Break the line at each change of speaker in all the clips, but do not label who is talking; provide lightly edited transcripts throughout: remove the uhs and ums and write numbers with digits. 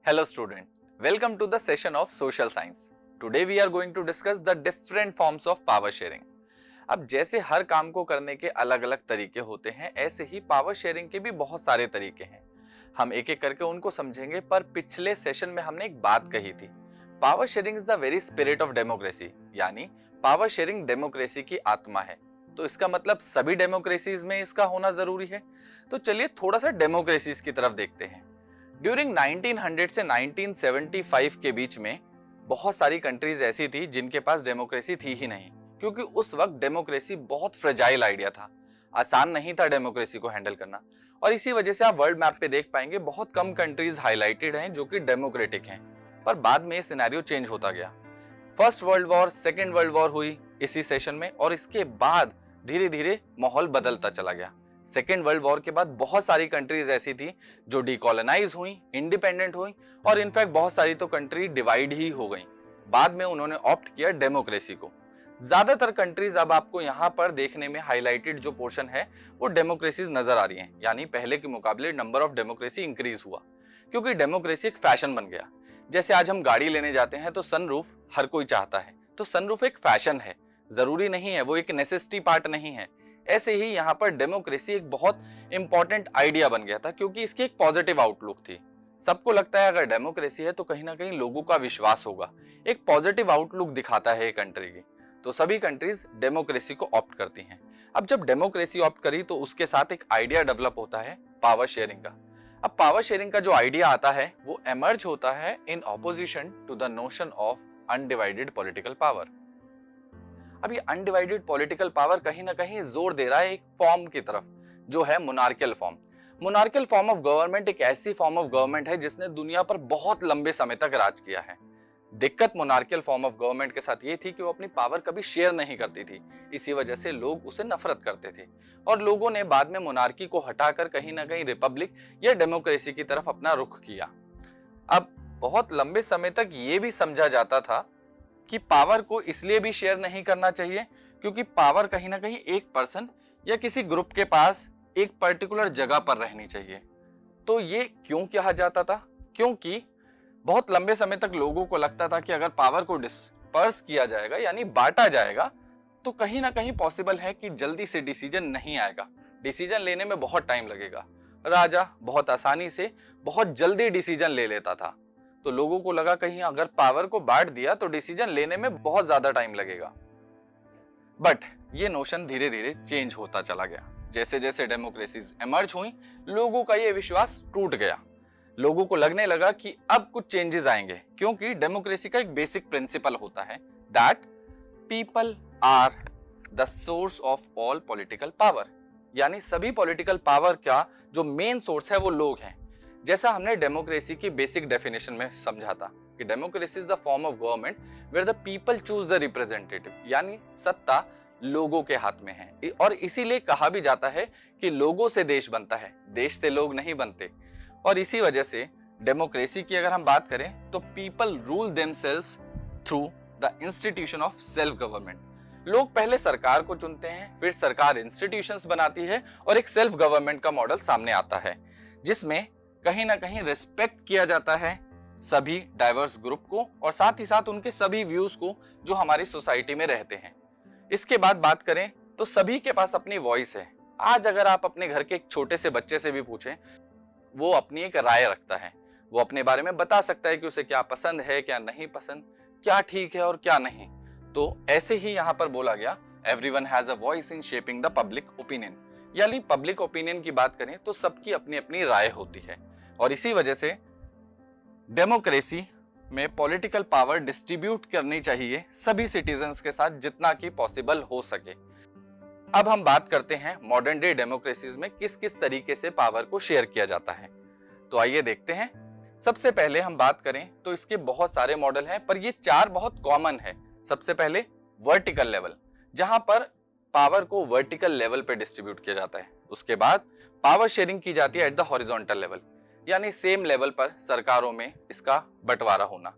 Hello student, welcome to the session of social science. Today we are going to discuss the different forms of power sharing. अब जैसे हर काम को करने के अलग अलग तरीके होते हैं, ऐसे ही पावर शेयरिंग के भी बहुत सारे तरीके हैं. हम एक एक करके उनको समझेंगे, पर पिछले सेशन में हमने एक बात कही थी. Power sharing is the very spirit of democracy, यानी पावर शेयरिंग डेमोक्रेसी की आत्मा है. तो इसका मतलब सभी डेमोक्रेसीज में इसका होना जरूरी है. तो चलिए थोड़ा सा डेमोक्रेसीज की तरफ देखते हैं. ड्यूरिंग 1900 से 1975 के बीच में बहुत सारी कंट्रीज ऐसी थी जिनके पास डेमोक्रेसी थी ही नहीं, क्योंकि उस वक्त डेमोक्रेसी बहुत फ्रेजाइल आइडिया था. आसान नहीं था डेमोक्रेसी को हैंडल करना. और इसी वजह से आप वर्ल्ड मैप पे देख पाएंगे बहुत कम कंट्रीज हाईलाइटेड हैं जो कि डेमोक्रेटिक हैं. पर बाद में ये सिनेरियो चेंज होता गया. First world war, second world war हुई इसी सेशन में, और इसके बाद धीरे धीरे माहौल बदलता चला गया. सेकेंड वर्ल्ड वॉर के बाद बहुत सारी कंट्रीज ऐसी थी जो डीकॉलोनाइज हुई, इंडिपेंडेंट हुई, और इनफैक्ट बहुत सारी तो कंट्री डिवाइड ही हो गई. बाद में उन्होंने ऑप्ट किया डेमोक्रेसी को. ज्यादातर कंट्रीज अब आपको यहाँ पर देखने में हाईलाइटेड जो पोर्शन है वो डेमोक्रेसीज नजर आ रही हैं. यानी पहले के मुकाबले नंबर ऑफ डेमोक्रेसी इंक्रीज हुआ, क्योंकि डेमोक्रेसी एक फैशन बन गया. जैसे आज हम गाड़ी लेने जाते हैं तो सनरूफ हर कोई चाहता है, तो सनरूफ एक फैशन है, जरूरी नहीं है, वो एक नेसेसिटी पार्ट नहीं है. ऐसे ही यहाँ पर डेमोक्रेसी एक बहुत इंपॉर्टेंट आइडिया बन गया था, क्योंकि इसकी एक पॉजिटिव आउटलुक थी. सबको लगता है अगर डेमोक्रेसी है तो कहीं ना कहीं लोगों का विश्वास होगा, एक पॉजिटिव आउटलुक दिखाता है एक कंट्री की. तो सभी कंट्रीज डेमोक्रेसी को ऑप्ट करती हैं. अब जब डेमोक्रेसी ऑप्ट करी तो उसके साथ एक आइडिया डेवलप होता है पावर शेयरिंग का. अब पावर शेयरिंग का जो आइडिया आता है वो एमर्ज होता है in opposition to the notion of undivided political power. अब ये अनडिवाइडेड पॉलिटिकल पावर कहीं ना कहीं जोर दे रहा है एक फॉर्म की तरफ, जो है monarchial form. Monarchial form of government एक ऐसी फॉर्म ऑफ गवर्नमेंट है जिसने दुनिया पर बहुत लंबे समय तक राज किया है. दिक्कत मोनार्कियल फॉर्म ऑफ गवर्नमेंट के साथ ये थी कि वो अपनी पावर कभी शेयर नहीं करती थी. इसी वजह से लोग उसे नफरत करते थे, और लोगों ने बाद में मोनार्की को हटाकर कहीं ना कहीं रिपब्लिक या डेमोक्रेसी की तरफ अपना रुख किया. अब बहुत लंबे समय तक ये भी समझा जाता था कि पावर को इसलिए भी शेयर नहीं करना चाहिए क्योंकि पावर कहीं ना कहीं एक पर्सन या किसी ग्रुप के पास एक पर्टिकुलर जगह पर रहनी चाहिए. तो ये क्यों कहा जाता था? क्योंकि बहुत लंबे समय तक लोगों को लगता था कि अगर पावर को डिस्पर्स किया जाएगा, यानी बांटा जाएगा, तो कहीं ना कहीं पॉसिबल है कि जल्दी से डिसीजन नहीं आएगा, डिसीजन लेने में बहुत टाइम लगेगा. राजा बहुत आसानी से बहुत जल्दी डिसीजन ले लेता था, तो लोगों को लगा कहीं अगर पावर को बांट दिया तो डिसीजन लेने में बहुत ज्यादा टाइम लगेगा. बट ये नोशन धीरे धीरे चेंज होता चला गया. जैसे जैसे डेमोक्रेसीज एमर्ज हुई, लोगों का ये विश्वास टूट गया. लोगों को लगने लगा कि अब कुछ चेंजेस आएंगे, क्योंकि डेमोक्रेसी का एक बेसिक प्रिंसिपल होता है that people are the source of all political power. यानी सभी पॉलिटिकल पावर का जो मेन सोर्स है वो लोग हैं. जैसा हमने डेमोक्रेसी की बेसिक डेफिनेशन में समझा था कि democracy is the form of government where the people choose the representative, यानी सत्ता लोगों के हाथ में है. और इसीलिए कहा भी जाता है कि लोगों से देश बनता है, देश से लोग नहीं बनते. और इसी वजह से डेमोक्रेसी की अगर हम बात करें तो people rule themselves through the institution of self government. लोग पहले सरकार को चुनते हैं, फिर सरकार इंस्टीट्यूशंस बनाती है, और एक सेल्फ गवर्नमेंट का मॉडल सामने आता है जिसमें कहीं ना कहीं रिस्पेक्ट किया जाता है सभी डाइवर्स ग्रुप को, और साथ ही साथ उनके सभी व्यूज को जो हमारी सोसाइटी में रहते हैं. इसके बाद बात करें तो सभी के पास अपनी वॉइस है. आज अगर आप अपने घर के एक छोटे से बच्चे से भी पूछें, वो अपनी एक राय रखता है. वो अपने बारे में बता सकता है कि उसे क्या पसंद है, क्या नहीं पसंद, क्या ठीक है और क्या नहीं. तो ऐसे ही यहाँ पर बोला गया everyone has a voice in shaping the public opinion. यानी पब्लिक ओपिनियन की बात करें तो सबकी अपनी अपनी राय होती है. और इसी वजह से डेमोक्रेसी में पॉलिटिकल पावर डिस्ट्रीब्यूट करनी चाहिए सभी सिटीजन्स के साथ जितना कि पॉसिबल हो सके. अब हम बात करते हैं मॉडर्न डे डेमोक्रेसीज में किस किस तरीके से पावर को शेयर किया जाता है. तो आइए देखते हैं. सबसे पहले हम बात करें तो इसके बहुत सारे मॉडल हैं, पर ये चार बहुत कॉमन है. सबसे पहले वर्टिकल लेवल, जहां पर पावर को वर्टिकल लेवल पे डिस्ट्रीब्यूट किया जाता है. उसके बाद पावर शेयरिंग की जाती है एट द हॉरिजॉन्टल लेवल, यानी सेम लेवल पर सरकारों में इसका बंटवारा होना.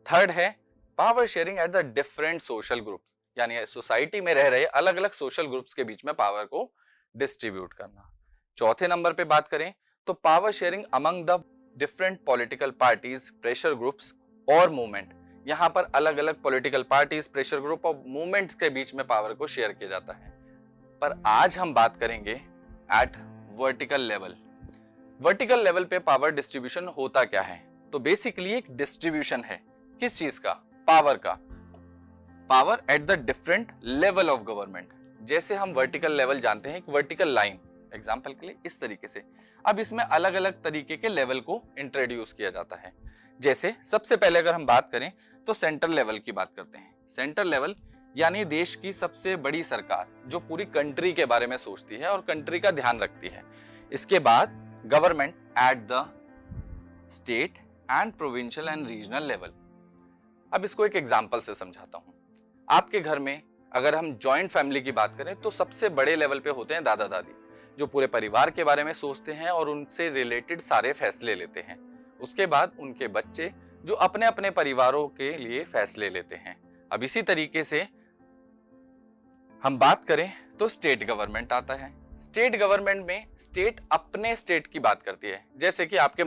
थर्ड है power sharing at the different social groups, यानी सोसाइटी में रह रहे अलग अलग सोशल ग्रुप्स के बीच में पावर को डिस्ट्रीब्यूट करना। चौथे नंबर पे बात करें तो power sharing among the different political parties, pressure groups और मूवमेंट। यहाँ पर अलग अलग पॉलिटिकल पार्टीज, प्रेशर ग्रुप और मूवमेंट्स के बीच में पावर को शेयर किया जाता है। पर आज हम बात करेंगे at vertical level. Vertical level पे पावर डिस्ट्रीब्यूशन होता क्या है? तो बेसिकली एक डिस्ट्रीब्यूशन है किस चीज का? पावर का। Power at the different level of government. जैसे हम वर्टिकल लेवल जानते हैं, एक वर्टिकल लाइन, एग्जांपल के लिए इस तरीके से। अब इसमें अलग अलग तरीके के लेवल को इंट्रोड्यूस किया जाता है। जैसे सबसे पहले अगर हम बात करें तो सेंट्रल लेवल की बात करते हैं। सेंट्रल लेवल यानी देश की सबसे बड़ी सरकार जो पूरी कंट्री के बारे में सोचती है और कंट्री का ध्यान रखती है। इसके बाद government at the state and provincial and regional level. अब इसको एक एग्जांपल से समझाता हूं। आपके घर में अगर हम जॉइंट फैमिली की बात करें तो सबसे बड़े लेवल पे होते हैं दादा दादी, जो पूरे परिवार के बारे में सोचते हैं और उनसे रिलेटेड सारे फैसले लेते हैं। उसके बाद उनके बच्चे जो अपने अपने परिवारों के लिए फैसले लेते हैं। अब इसी तरीके से हम बात करें तो स्टेट गवर्नमेंट आता है। स्टेट गवर्नमेंट में स्टेट अपने स्टेट की बात करती है। जैसे कि आपके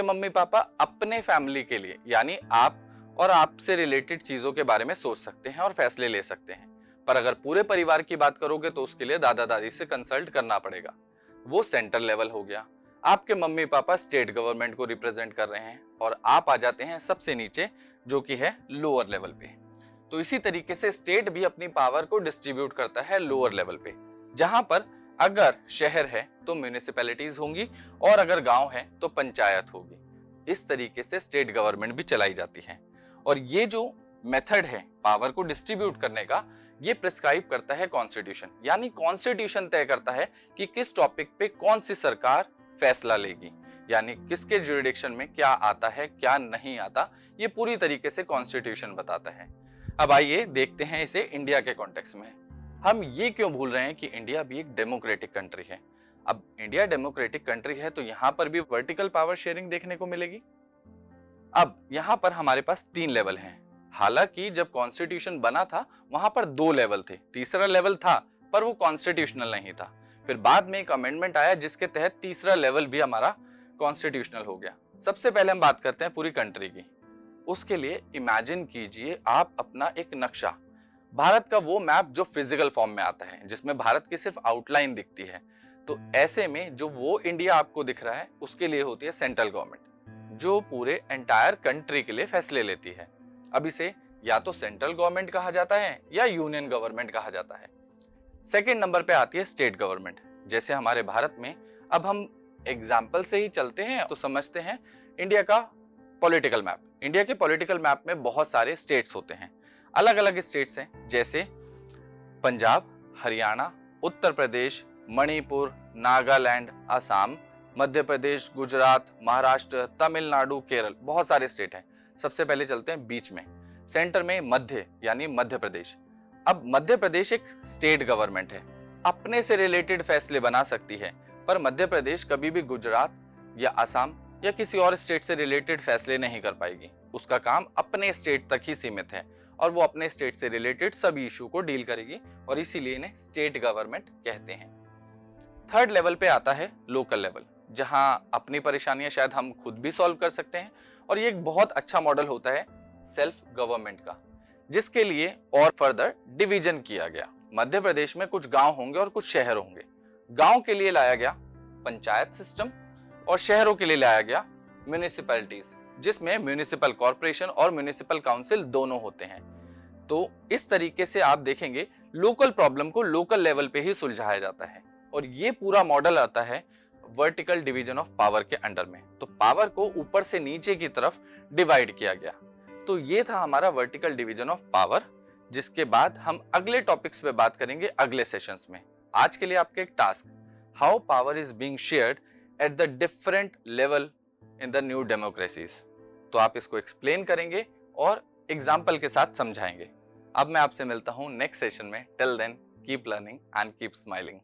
मम्मी पापा अपने फैमिली के लिए, यानी आप और आपसे रिलेटेड चीजों के बारे में सोच सकते हैं और फैसले ले सकते हैं। पर अगर पूरे परिवार की बात करोगे तो उसके लिए दादा दादी से कंसल्ट करना पड़ेगा। वो सेंट्रल लेवल हो गया। आपके मम्मी पापा स्टेट गवर्नमेंट को रिप्रेजेंट कर रहे हैं और आप आ जाते हैं सबसे नीचे, जो कि है लोअर लेवल पे। तो इसी तरीके से स्टेट भी अपनी पावर को डिस्ट्रीब्यूट करता है लोअर लेवल पे, जहां पर अगर शहर है तो म्यूनिसिपैलिटीज होंगी और अगर गांव है तो पंचायत होगी। इस तरीके से स्टेट गवर्नमेंट भी चलाई जाती है। और ये जो मेथड है पावर को डिस्ट्रीब्यूट करने का, ये प्रिस्क्राइब करता है कॉन्स्टिट्यूशन, यानी कॉन्स्टिट्यूशन तय करता है कि किस टॉपिक पे कौन सी सरकार फैसला लेगी, यानी किसके ज्यूरिडिक्शन में क्या आता है क्या नहीं आता, ये पूरी तरीके से कॉन्स्टिट्यूशन बताता है। अब आइए देखते हैं इसे इंडिया के कॉन्टेक्स्ट में। हम ये क्यों भूल रहे हैं कि इंडिया भी एक डेमोक्रेटिक कंट्री है। अब इंडिया डेमोक्रेटिक कंट्री है तो यहाँ पर भी वर्टिकल पावर शेयरिंग देखने को मिलेगी। अब यहाँ पर हमारे पास 3 लेवल हैं। हालांकि जब कॉन्स्टिट्यूशन बना था वहां पर 2 लेवल थे, तीसरा लेवल था पर वो कॉन्स्टिट्यूशनल नहीं था। फिर बाद में एक अमेंडमेंट आया जिसके तहत तीसरा लेवल भी हमारा कॉन्स्टिट्यूशनल हो गया। सबसे पहले हम बात करते हैं पूरी कंट्री की। उसके लिए इमेजिन कीजिए आप अपना एक नक्शा, भारत का वो मैप जो फिजिकल फॉर्म में आता है, जिसमें भारत की सिर्फ आउटलाइन दिखती है। तो ऐसे में जो वो इंडिया आपको दिख रहा है उसके लिए होती है सेंट्रल गवर्नमेंट, जो पूरे एंटायर कंट्री के लिए फैसले लेती है। अब इसे या तो सेंट्रल गवर्नमेंट कहा जाता है या यूनियन गवर्नमेंट कहा जाता है। सेकेंड नंबर पे आती है स्टेट गवर्नमेंट। जैसे हमारे भारत में, अब हम एग्जाम्पल से ही चलते हैं तो समझते हैं इंडिया का पॉलिटिकल मैप। इंडिया के पॉलिटिकल मैप में बहुत सारे स्टेट्स होते हैं, अलग अलग स्टेट्स हैं, जैसे पंजाब, हरियाणा, उत्तर प्रदेश, मणिपुर, नागालैंड, असम, मध्य प्रदेश, गुजरात, महाराष्ट्र, तमिलनाडु, केरल, बहुत सारे स्टेट हैं। सबसे पहले चलते हैं बीच में, सेंटर में मध्य यानी मध्य प्रदेश। अब मध्य प्रदेश एक स्टेट गवर्नमेंट है, अपने से रिलेटेड फैसले बना सकती है, पर मध्य प्रदेश कभी भी गुजरात या असम या किसी और स्टेट से रिलेटेड फैसले नहीं कर पाएगी। उसका काम अपने स्टेट तक ही सीमित है और वो अपने स्टेट से रिलेटेड सभी इशू को डील करेगी और इसीलिए इन्हें स्टेट गवर्नमेंट कहते हैं। थर्ड लेवल पे आता है लोकल लेवल, जहां अपनी परेशानियां शायद हम खुद भी सॉल्व कर सकते हैं। और ये एक बहुत अच्छा मॉडल होता है सेल्फ गवर्नमेंट का, जिसके लिए और फर्दर डिवीजन किया गया। मध्य प्रदेश में कुछ गांव होंगे और कुछ शहर होंगे। गांव के लिए लाया गया पंचायत सिस्टम और शहरों के लिए लाया गया म्यूनिसिपैलिटीज, जिसमें म्यूनिसिपल कॉर्पोरेशन और म्यूनिसिपल काउंसिल दोनों होते हैं। तो इस तरीके से आप देखेंगे लोकल प्रॉब्लम को लोकल लेवल पे ही सुलझाया जाता है। और ये पूरा मॉडल आता है वर्टिकल डिवीजन ऑफ पावर के अंडर में। तो पावर को ऊपर से नीचे की तरफ डिवाइड किया गया। तो ये था हमारा वर्टिकल डिवीजन ऑफ पावर, जिसके बाद हम अगले टॉपिक्स पे बात करेंगे अगले सेशंस में। आज के लिए आपके एक task, how power is being shared at the different level in the new democracies. तो आप इसको एक्सप्लेन करेंगे और एग्जाम्पल के साथ समझाएंगे। अब मैं आपसे मिलता हूं नेक्स्ट सेशन में। Till then keep learning and keep smiling.